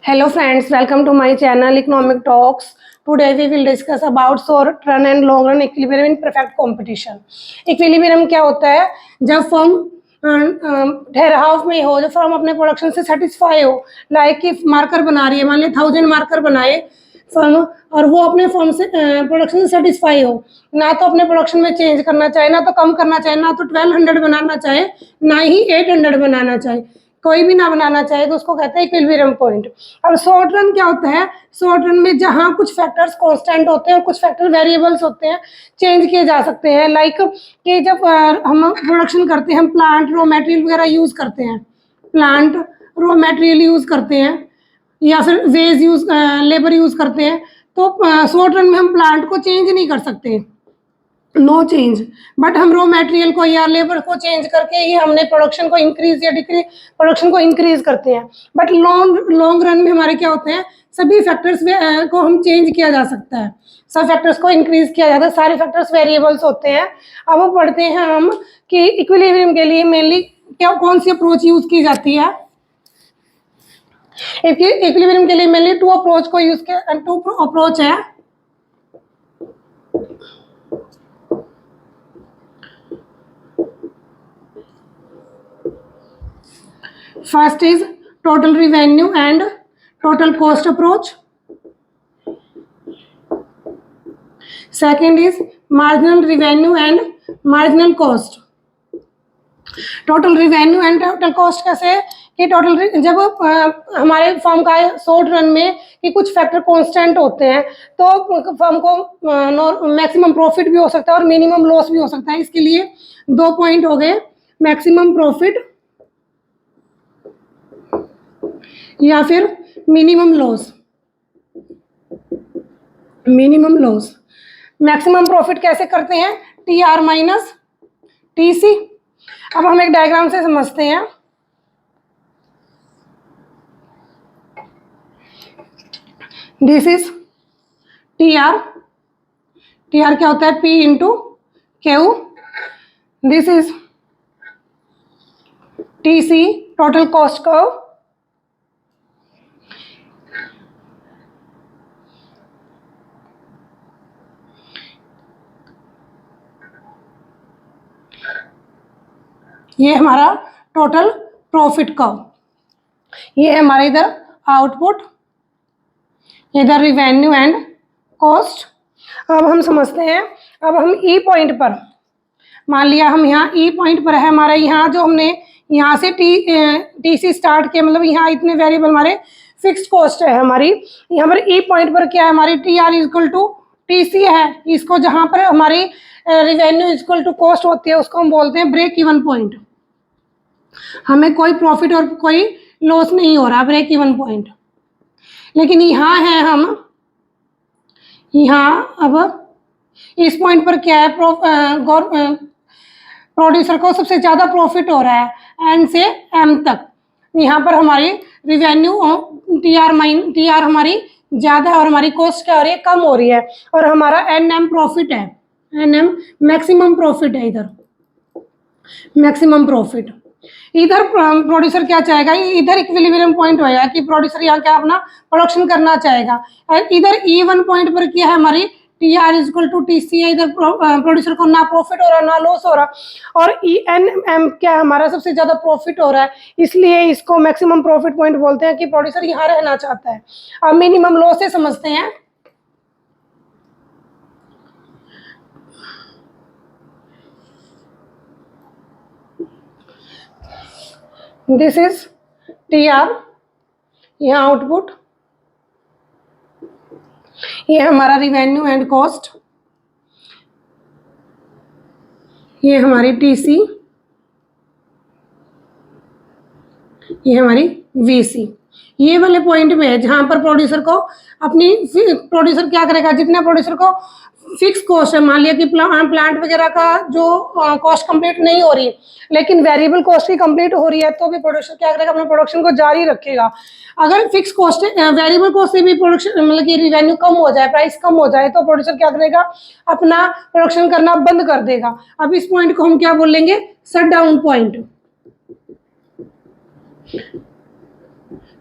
Hello friends, welcome to my channel Economic Talks. Today we will discuss about short run and long run equilibrium in perfect competition. Equilibrium क्या होता है? जब firm ठहराव में हो, जब फर्म अपने प्रोडक्शन से सेटिस्फाई हो, लाइक कि मार्कर बना रही है, मान ली 1000 मार्कर बनाए फर्म और वो अपने फर्म से प्रोडक्शन से सेटिस्फाई हो, ना तो अपने प्रोडक्शन में चेंज करना चाहे, ना तो कम करना चाहे, ना तो 1200 बनाना चाहे, ना ही 800 बनाना चाहे, कोई भी ना बनाना चाहे, तो उसको कहते हैं इक्विलिब्रियम पॉइंट। अब शॉर्ट रन क्या होता है? शॉर्ट रन में जहाँ कुछ फैक्टर्स कांस्टेंट होते हैं, कुछ फैक्टर वेरिएबल्स होते हैं, चेंज किए जा सकते हैं। लाइक कि जब हम प्रोडक्शन करते हैं, हम प्लांट रॉ मटेरियल वगैरह यूज़ करते हैं, प्लांट रॉ मटेरियल यूज़ करते हैं या फिर वेज यूज़ लेबर यूज़ करते हैं, तो शॉर्ट रन में हम प्लांट को चेंज नहीं कर सकते, नो चेंज। बट हम रॉ मटेरियल को या लेबर को चेंज करके ही हमने प्रोडक्शन को इंक्रीज या डिक्रीज, प्रोडक्शन को इंक्रीज करते हैं। बट लॉन्ग रन में हमारे क्या होते हैं, सभी फैक्टर्स को हम चेंज किया जा सकता है, सब फैक्टर्स को इंक्रीज किया जाता है, सारे फैक्टर्स वेरिएबल्स होते हैं। अब वो पढ़ते हैं हम कि इक्विलिब्रियम के लिए मेनली क्या कौन सी अप्रोच यूज की जाती है। इक्विलिब्रियम के लिए मेनली टू अप्रोच है। First is total revenue and total cost approach. Second is marginal revenue and marginal cost. Total revenue and total cost कैसे है कि टोटल जब हमारे फर्म का शॉर्ट रन में कि कुछ फैक्टर कांस्टेंट होते हैं, तो फर्म को मैक्सिमम प्रॉफिट भी हो सकता है और मिनिमम लॉस भी हो सकता है। इसके लिए दो पॉइंट हो गए, मैक्सिमम प्रॉफिट या फिर minimum loss. Minimum loss, maximum profit कैसे करते हैं? TR minus TC। अब हम एक डायग्राम से समझते हैं। This is TR। TR क्या होता है? P into Q। This is TC, total cost curve. ये हमारा टोटल प्रॉफिट कर्व, ये है हमारा इधर आउटपुट, इधर रिवेन्यू एंड कॉस्ट। अब हम समझते हैं, अब हम ई पॉइंट पर, मान लिया हम यहाँ ई पॉइंट पर है हमारा, यहाँ जो हमने यहाँ से TC स्टार्ट किया, मतलब यहाँ इतने वेरिएबल हमारे फिक्स्ड कॉस्ट है हमारी। यहाँ पर ई पॉइंट पर क्या है, हमारी TR इक्वल टू TC है। इसको जहाँ पर हमारी रिवेन्यू इक्वल टू कॉस्ट होती है, उसको हम बोलते हैं ब्रेक इवन पॉइंट। हमें कोई प्रॉफिट और कोई लॉस नहीं हो रहा, ब्रेक इवन पॉइंट। लेकिन यहाँ है हम, यहाँ अब इस पॉइंट पर क्या है, प्रोड्यूसर को सबसे ज़्यादा प्रॉफिट हो रहा है N से M तक। यहाँ पर हमारी रिवेन्यू TR हमारी ज़्यादा है और हमारी कॉस्ट क्या हो रही है, कम हो रही है, और हमारा NM प्रॉफिट है, NM मैक्सिमम प्रॉफिट है। इधर मैक्सिमम प्रॉफिट, इधर प्रोड्यूसर क्या चाहेगा, इधर इक्विलिब्रियम पॉइंट होएगा कि प्रोड्यूसर यहाँ क्या अपना प्रोडक्शन करना चाहेगा। और इधर E1 पॉइंट पर क्या है, हमारी TR इक्वल टू TC है। इधर प्रोड्यूसर को ना प्रॉफिट हो रहा ना लॉस हो रहा, और ENM क्या है, हमारा सबसे ज़्यादा प्रॉफिट हो रहा है, इसलिए इसको मैक्सिमम प्रॉफिट पॉइंट बोलते हैं कि प्रोड्यूसर यहाँ रहना चाहता है। अब मिनिमम लॉस से समझते हैं। दिस इज TR, यहाँ आउटपुट, ये हमारा रिवेन्यू एंड कॉस्ट, ये हमारी TC, ये हमारी VC। ये वाले पॉइंट में है जहाँ पर प्रोड्यूसर को अपनी, प्रोड्यूसर क्या करेगा, जितना प्रोड्यूसर को फिक्स कॉस्ट है, मान लिया कि प्लांट वगैरह का जो कॉस्ट कंप्लीट नहीं हो रही, लेकिन वेरिएबल कॉस्ट ही कंप्लीट हो रही है, तो भी प्रोड्यूसर क्या करेगा, अपने प्रोडक्शन को जारी रखेगा। अगर फिक्स कॉस्ट वेरिएबल कॉस्ट से भी प्रोडक्शन मतलब कि रिवेन्यू कम हो जाए, प्राइस कम हो जाए, तो प्रोड्यूसर क्या करेगा, अपना प्रोडक्शन करना बंद कर देगा। अब इस पॉइंट को हम क्या बोलेंगे, shut down point.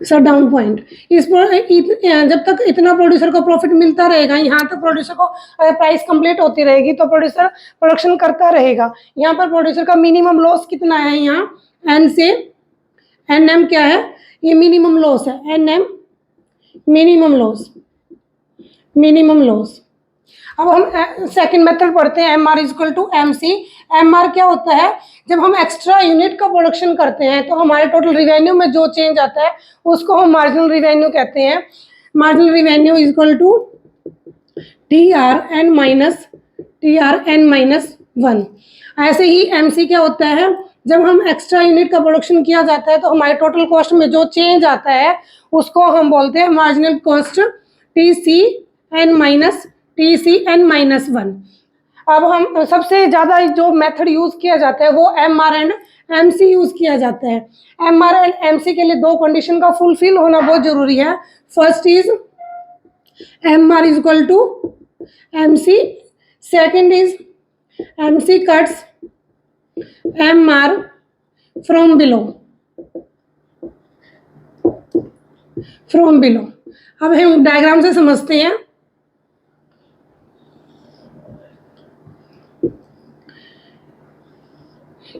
Sir down point जब तक इतना प्रोड्यूसर को प्रॉफिट मिलता रहेगा, यहाँ तक प्रोड्यूसर को अगर प्राइस कंप्लीट होती रहेगी तो प्रोड्यूसर प्रोडक्शन करता रहेगा। यहाँ पर प्रोड्यूसर का मिनिमम लॉस कितना है, यहाँ एन से एन एम क्या है, ये मिनिमम लॉस है, N M minimum loss, minimum loss. अब हम सेकंड मेथड पढ़ते हैं, M R is equal to M C. M R क्या होता है, जब हम एक्स्ट्रा यूनिट का प्रोडक्शन करते हैं तो हमारे टोटल रिवेन्यू में जो चेंज आता है उसको हम मार्जिनल रिवेन्यू कहते हैं। Marginal revenue is equal to T R N minus 1। ऐसे ही एम सी क्या होता है, जब हम एक्स्ट्रा यूनिट का प्रोडक्शन किया जाता है तो हमारे टोटल कॉस्ट में जो चेंज आता है उसको हम बोलते हैं marginal cost, T C N minus 1। अब हम सबसे ज़्यादा जो मेथड यूज़ किया जाता है वो M R and M C use किया जाता है। M R and M C के लिए दो कंडीशन का फुलफिल होना बहुत ज़रूरी है। First is M R is equal to M C, second is M C cuts M R from below, अब हम डायग्राम से समझते हैं।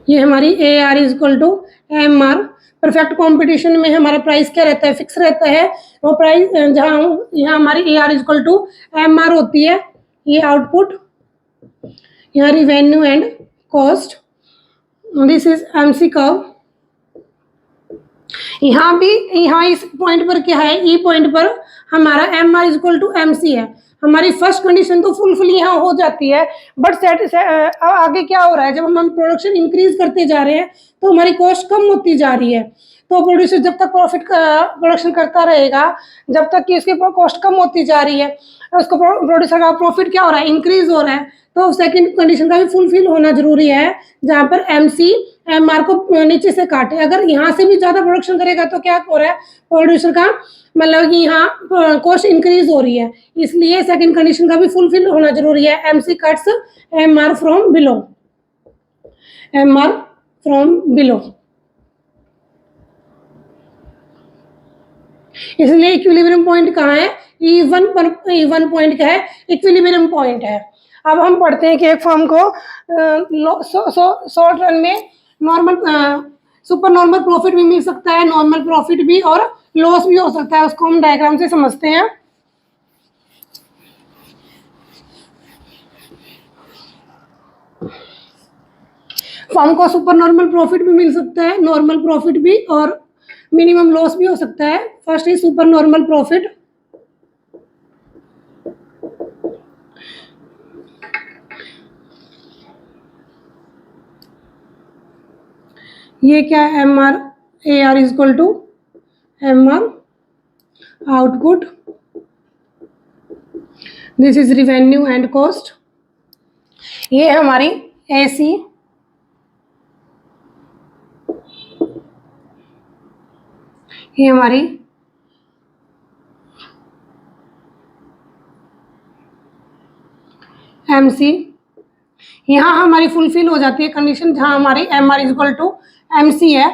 ये हमारी A R is equal to M R. Perfect competition में हमारा प्राइस क्या रहता है, फिक्स रहता है। वो प्राइस जहाँ यहाँ हमारी A R is equal to M R होती है, ये आउटपुट, यहाँ revenue and cost, this is M C curve. यहाँ इस पॉइंट पर क्या है, ई पॉइंट पर हमारा M R is equal to M C है। हमारी फर्स्ट कंडीशन तो फुलफिल यहाँ हो जाती है, बट आगे क्या हो रहा है, जब हम प्रोडक्शन इंक्रीज करते जा रहे हैं तो हमारी कॉस्ट कम होती जा रही है। तो प्रोड्यूसर जब तक प्रोडक्शन करता रहेगा, जब तक कि उसकी कॉस्ट कम होती जा रही है, उसको प्रोड्यूसर का प्रॉफिट क्या हो रहा है, इंक्रीज हो रहा है। तो सेकंड कंडीशन का भी फुलफिल होना जरूरी है, जहाँ पर एम सी एम आर को नीचे से काटे। अगर यहाँ से भी ज़्यादा प्रोडक्शन करेगा तो क्या हो रहा है, प्रोड्यूसर का मतलब कि यहाँ कॉस्ट इंक्रीज हो रही है, इसलिए सेकंड कंडीशन का भी फुलफिल होना जरूरी है। M C cuts M R from below, M R from below. इसलिए इक्विलिब्रियम पॉइंट कहाँ है, E1 पॉइंट क्या है, इक्विलिब्रियम पॉइंट है। अब हम पढ़ते हैं कि एक फर्म को शॉर्ट रन में नॉर्मल सुपर नॉर्मल प्रॉफिट भी मिल सकता है, नॉर्मल प्रॉफिट भी, और लॉस भी हो सकता है। उसको हम डायग्राम से समझते हैं। फर्म को सुपर नॉर्मल प्रॉफिट भी मिल सकता है, नॉर्मल प्रॉफिट भी, और मिनिमम लॉस भी हो सकता है। First is super normal profit. ये क्या है, M R A R is equal to M R output, this is revenue and cost. ये हमारी ए सी, ये हमारी एम सी। यहाँ हमारी फुलफिल हो जाती है कंडीशन, जहाँ हमारी M R is equal to M C है,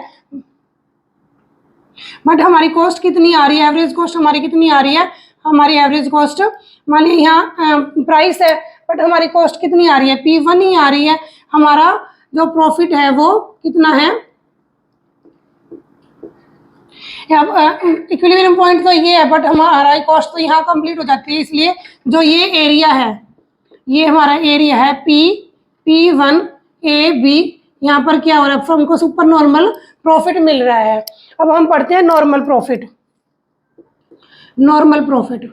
बट हमारी कॉस्ट कितनी आ रही है, एवरेज कॉस्ट हमारी कितनी आ रही है, हमारी एवरेज कॉस्ट मान लीजिए यहाँ प्राइस है, बट हमारी कॉस्ट कितनी आ रही है, P1 ही आ रही है। हमारा जो प्रॉफिट है वो कितना है, इक्विलिब्रियम पॉइंट तो ये है, बट हमारा कॉस्ट तो यहाँ कंप्लीट हो जाती है। इसलिए जो ये एरिया है, ये हमारा एरिया है P1 A B, यहाँ पर क्या हो रहा है, फर्म को सुपर नॉर्मल प्रॉफिट मिल रहा है। अब हम पढ़ते हैं normal profit. Normal profit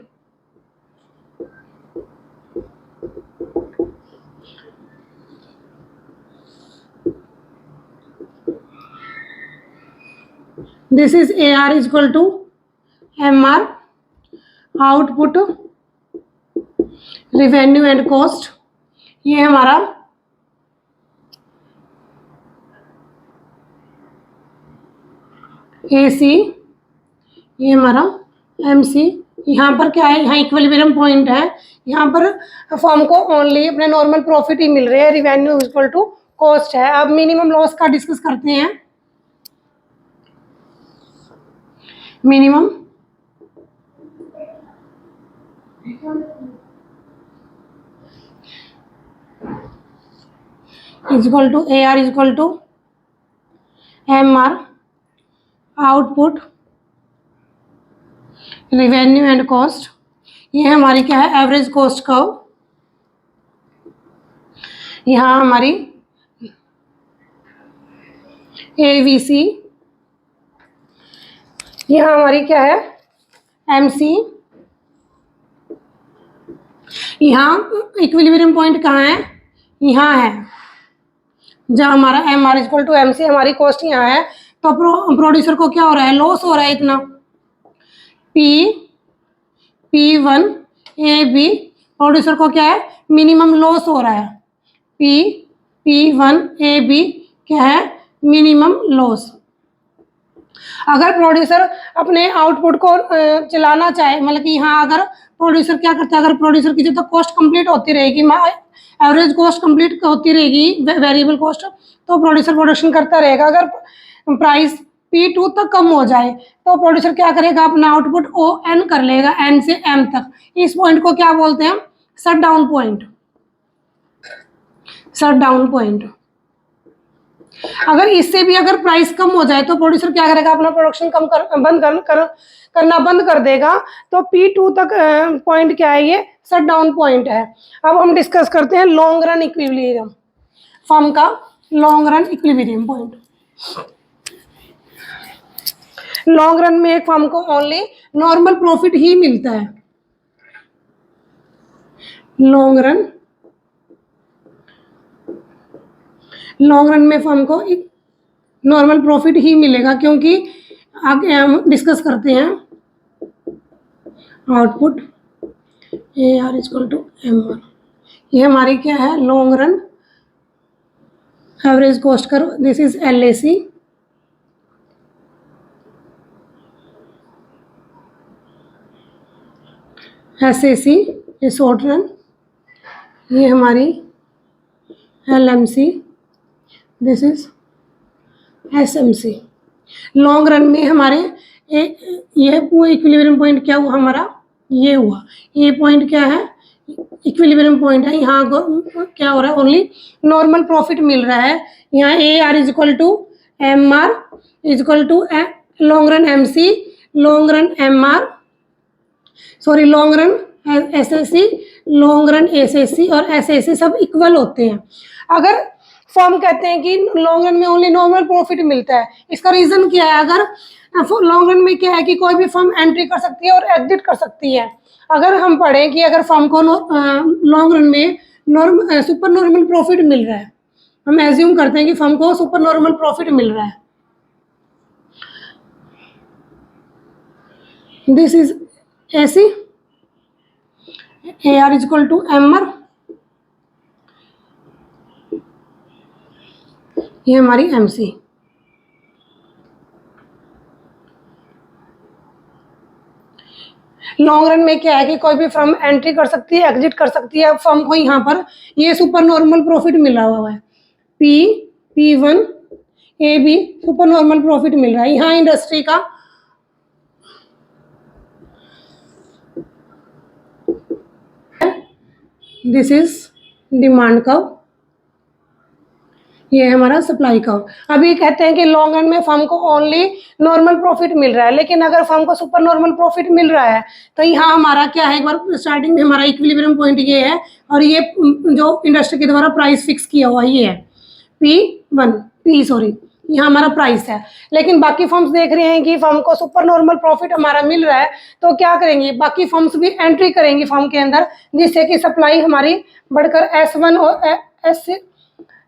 this is AR is equal to MR output, revenue and cost. ये हमारा AC, ये हमारा MC। यहाँ पर क्या है, यहाँ इक्विलिब्रियम पॉइंट है, यहाँ पर फर्म को ओनली अपने नॉर्मल प्रॉफिट ही मिल रहे हैं, रिवेन्यू इक्वल टू कॉस्ट है। अब मिनिमम लॉस का डिस्कस करते हैं। Minimum is equal to AR is equal to MR, output, revenue and cost. ये हमारी क्या है, एवरेज कॉस्ट कर्व। यहाँ हमारी AVC, यहाँ हमारी क्या है, MC। यहाँ इक्विलिब्रियम पॉइंट कहाँ है, यहाँ है, जहाँ हमारा MR इक्वल टू MC, हमारी कॉस्ट यहाँ है। तो प्रोड्यूसर को क्या हो रहा है, लॉस हो रहा है इतना। P1 AB, प्रोड्यूसर को क्या है, मिनिमम लॉस हो रहा है। P1 AB क्या है, मिनिमम लॉस। अगर प्रोड्यूसर अपने आउटपुट को चलाना चाहे, मतलब कि यहाँ अगर प्रोड्यूसर क्या करता है, अगर प्रोड्यूसर की जब तक कॉस्ट कंप्लीट होती रहेगी, एवरेज कॉस्ट कंप्लीट होती रहेगी, वेरिएबल कॉस्ट, तो प्रोड्यूसर प्रोडक्शन करता रहेगा। अगर प्राइस P2 तक कम हो जाए तो प्रोड्यूसर क्या करेगा, अपना आउटपुट ON कर लेगा, N से M तक। इस पॉइंट को क्या बोलते हैं, shut down point. Shut down point. अगर इससे भी अगर प्राइस कम हो जाए तो प्रोड्यूसर क्या करेगा, अपना प्रोडक्शन करना बंद कर देगा। तो P2 तक पॉइंट क्या है, ये शट डाउन पॉइंट है। अब हम डिस्कस करते हैं लॉन्ग रन इक्विलिब्रियम, फर्म का long run equilibrium point. Long run में एक फर्म को ओनली नॉर्मल प्रॉफिट ही मिलता है। लॉन्ग रन में फर्म को नॉर्मल प्रॉफिट ही मिलेगा, क्योंकि आगे हम डिस्कस करते हैं output AR equal to MR। ये हमारी क्या है, long run average cost curve. This is LAC। SAC ये शॉर्ट रन, ये हमारी LMC, दिस इज SMC। लॉन्ग रन में हमारे ये इक्विलिब्रियम पॉइंट क्या हुआ, हमारा ये हुआ। ये पॉइंट क्या है, इक्विलिब्रियम पॉइंट है। यहाँ क्या हो रहा है, ओनली नॉर्मल प्रॉफिट मिल रहा है। यहाँ AR is equal to MR is equal to long run MC, long run MR, sorry long run SSC, long run SSC और SAC सब इक्वल होते हैं। अगर फर्म कहते हैं कि लॉन्ग रन में ओनली नॉर्मल प्रॉफिट मिलता है, इसका रीजन क्या है, अगर लॉन्ग रन में क्या है कि कोई भी फर्म एंट्री कर सकती है और एग्जिट कर सकती है। अगर हम पढ़ें कि अगर फर्म को लॉन्ग रन में सुपर नॉर्मल प्रॉफिट मिल रहा है, हम एज्यूम करते हैं कि फर्म को सुपर नॉर्मल प्रॉफिट मिल रहा है, this is AC, AR is equal to MR, ये हमारी MC। लॉन्ग रन में क्या है कि कोई भी फर्म एंट्री कर सकती है, एग्जिट कर सकती है। फर्म को यहाँ पर ये सुपर नॉर्मल प्रॉफिट मिला हुआ है, P1 AB super normal profit मिल रहा है। यहाँ इंडस्ट्री का दिस इज डिमांड कर्व, ये हमारा सप्लाई कर्व। अभी कहते हैं कि लॉन्ग रन में फर्म को ओनली नॉर्मल प्रॉफिट मिल रहा है, लेकिन अगर फर्म को सुपर नॉर्मल प्रॉफिट मिल रहा है तो यहाँ हमारा क्या है, एक बार स्टार्टिंग में हमारा इक्विलिब्रियम पॉइंट ये है, और ये जो इंडस्ट्री के द्वारा प्राइस फिक्स किया हुआ ये है यहाँ हमारा प्राइस है। लेकिन बाकी फर्म्स देख रहे हैं कि फर्म को सुपर नॉर्मल प्रॉफिट हमारा मिल रहा है, तो क्या करेंगे, बाकी फर्म्स भी एंट्री करेंगी फर्म के अंदर, जिससे कि सप्लाई हमारी बढ़कर S1 और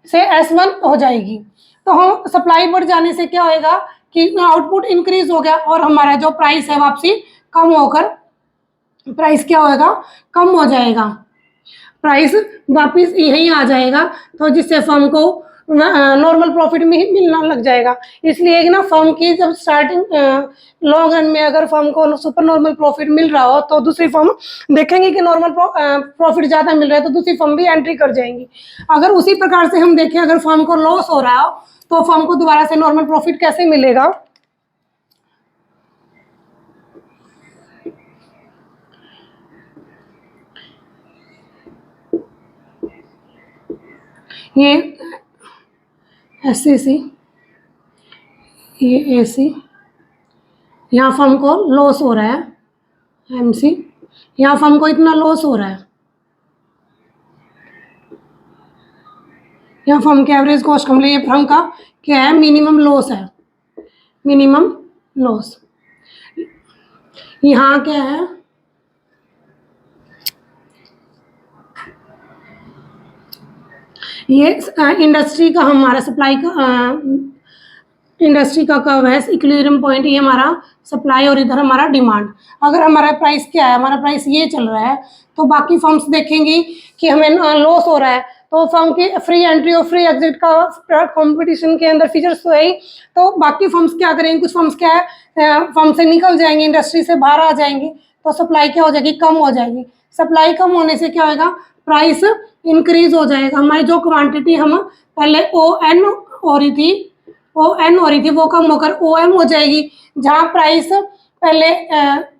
S1 हो जाएगी। तो हम सप्लाई बढ़ जाने से क्या होएगा कि आउटपुट इंक्रीज हो गया और हमारा जो प्राइस है वापसी कम होकर प्राइस क्या होएगा, कम हो जाएगा, प्राइस वापस यहीं आ जाएगा। तो जिससे फर्म को नॉर्मल प्रॉफिट में ही मिलना लग जाएगा। इसलिए कि ना फर्म की जब स्टार्टिंग लॉन्ग रन में अगर फर्म को सुपर नॉर्मल प्रॉफिट मिल रहा हो तो दूसरी फर्म देखेंगे कि नॉर्मल प्रॉफिट ज़्यादा मिल रहा है तो दूसरी फर्म भी एंट्री कर जाएंगी। अगर उसी प्रकार से हम देखें, अगर फर्म को लॉस हो रहा हो तो फर्म को दोबारा से नॉर्मल प्रॉफिट कैसे मिलेगा, ये SCC, ये AC, यहाँ फर्म को लॉस हो रहा है, MC, यहाँ फर्म को इतना लॉस हो रहा है, यहाँ फर्म के एवरेज कॉस्ट कम, ये फर्म का क्या है, मिनिमम लॉस है, मिनिमम लॉस। यहाँ क्या है, ये इंडस्ट्री का हमारा सप्लाई का इंडस्ट्री का कर्व है, इक्विलिब्रियम पॉइंट, ये हमारा सप्लाई और इधर हमारा डिमांड। अगर हमारा प्राइस क्या है, हमारा प्राइस ये चल रहा है, तो बाकी फर्म्स देखेंगी कि हमें लॉस हो रहा है, तो फर्म की फ्री एंट्री और फ्री एग्जिट का कंपटीशन के अंदर फीचर्स तो है ही, तो बाकी फर्म्स क्या करेंगे, कुछ फर्म्स क्या है, फर्म से निकल जाएंगे, इंडस्ट्री से बाहर आ जाएंगे, तो सप्लाई क्या हो जाएगी, कम हो जाएगी। सप्लाई कम होने से क्या होगा, प्राइस इंक्रीज हो जाएगा। हमारी जो क्वांटिटी हम पहले ON हो रही थी वो कम होकर OM हो जाएगी। जहाँ प्राइस पहले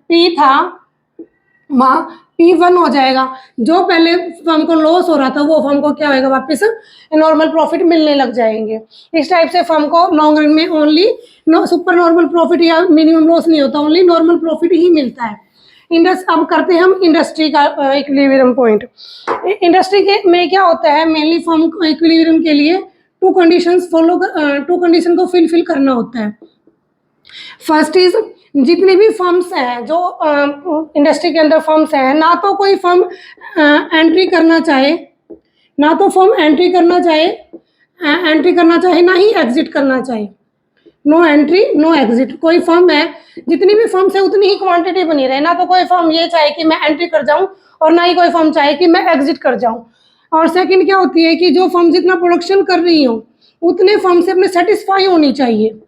P था वहाँ P1 हो जाएगा। जो पहले फर्म को लॉस हो रहा था वो फर्म को क्या होगा, वापस नॉर्मल प्रॉफिट मिलने लग जाएंगे। इस टाइप से फर्म को लॉन्ग रन में ओनली सुपर नॉर्मल प्रॉफिट या मिनिमम लॉस नहीं होता, ओनली नॉर्मल प्रॉफिट ही मिलता है। अब करते हैं हम इंडस्ट्री का इक्विलिब्रियम पॉइंट। इंडस्ट्री के में क्या होता है, मेनली फर्म को इक्विलिब्रियम के लिए टू कंडीशन को फिल करना होता है। फर्स्ट इज, जितनी भी फर्म्स हैं जो इंडस्ट्री के अंदर फर्म्स हैं, ना तो कोई फर्म एंट्री करना चाहे, ना ही एग्जिट करना चाहे। No entry no exit. कोई फर्म है, जितनी भी फर्म्स है उतनी ही क्वांटिटी बनी रहे, ना तो कोई फर्म ये चाहे कि मैं एंट्री कर जाऊं और ना ही कोई फर्म चाहे कि मैं एग्जिट कर जाऊं। और सेकंड क्या होती है कि जो फर्म जितना प्रोडक्शन कर रही हो उतने फर्म से अपने सेटिस्फाई होनी चाहिए।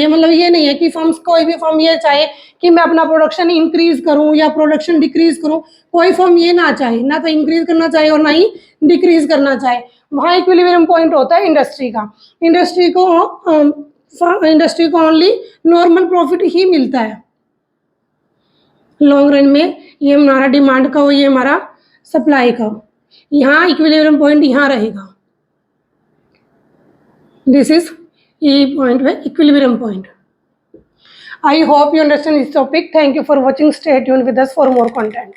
मतलब ये नहीं है कि कोई भी फर्म ये चाहे कि मैं अपना प्रोडक्शन इंक्रीज करूं या प्रोडक्शन डिक्रीज करूं। कोई फर्म ये ना चाहे, ना तो इंक्रीज करना चाहे और ना ही डिक्रीज करना चाहे। वहाँ इक्विलिब्रियम पॉइंट होता है इंडस्ट्री का। इंडस्ट्री को ओनली नॉर्मल प्रॉफिट ही मिलता है लॉन्ग रन में। ये हमारा डिमांड का हो, ये हमारा सप्लाई का। यहाँ इक्विलिब्रियम पॉइंट यहाँ रहेगा। This is E point with equilibrium point. I hope you understand this topic. Thank you for watching. Stay tuned with us for more content.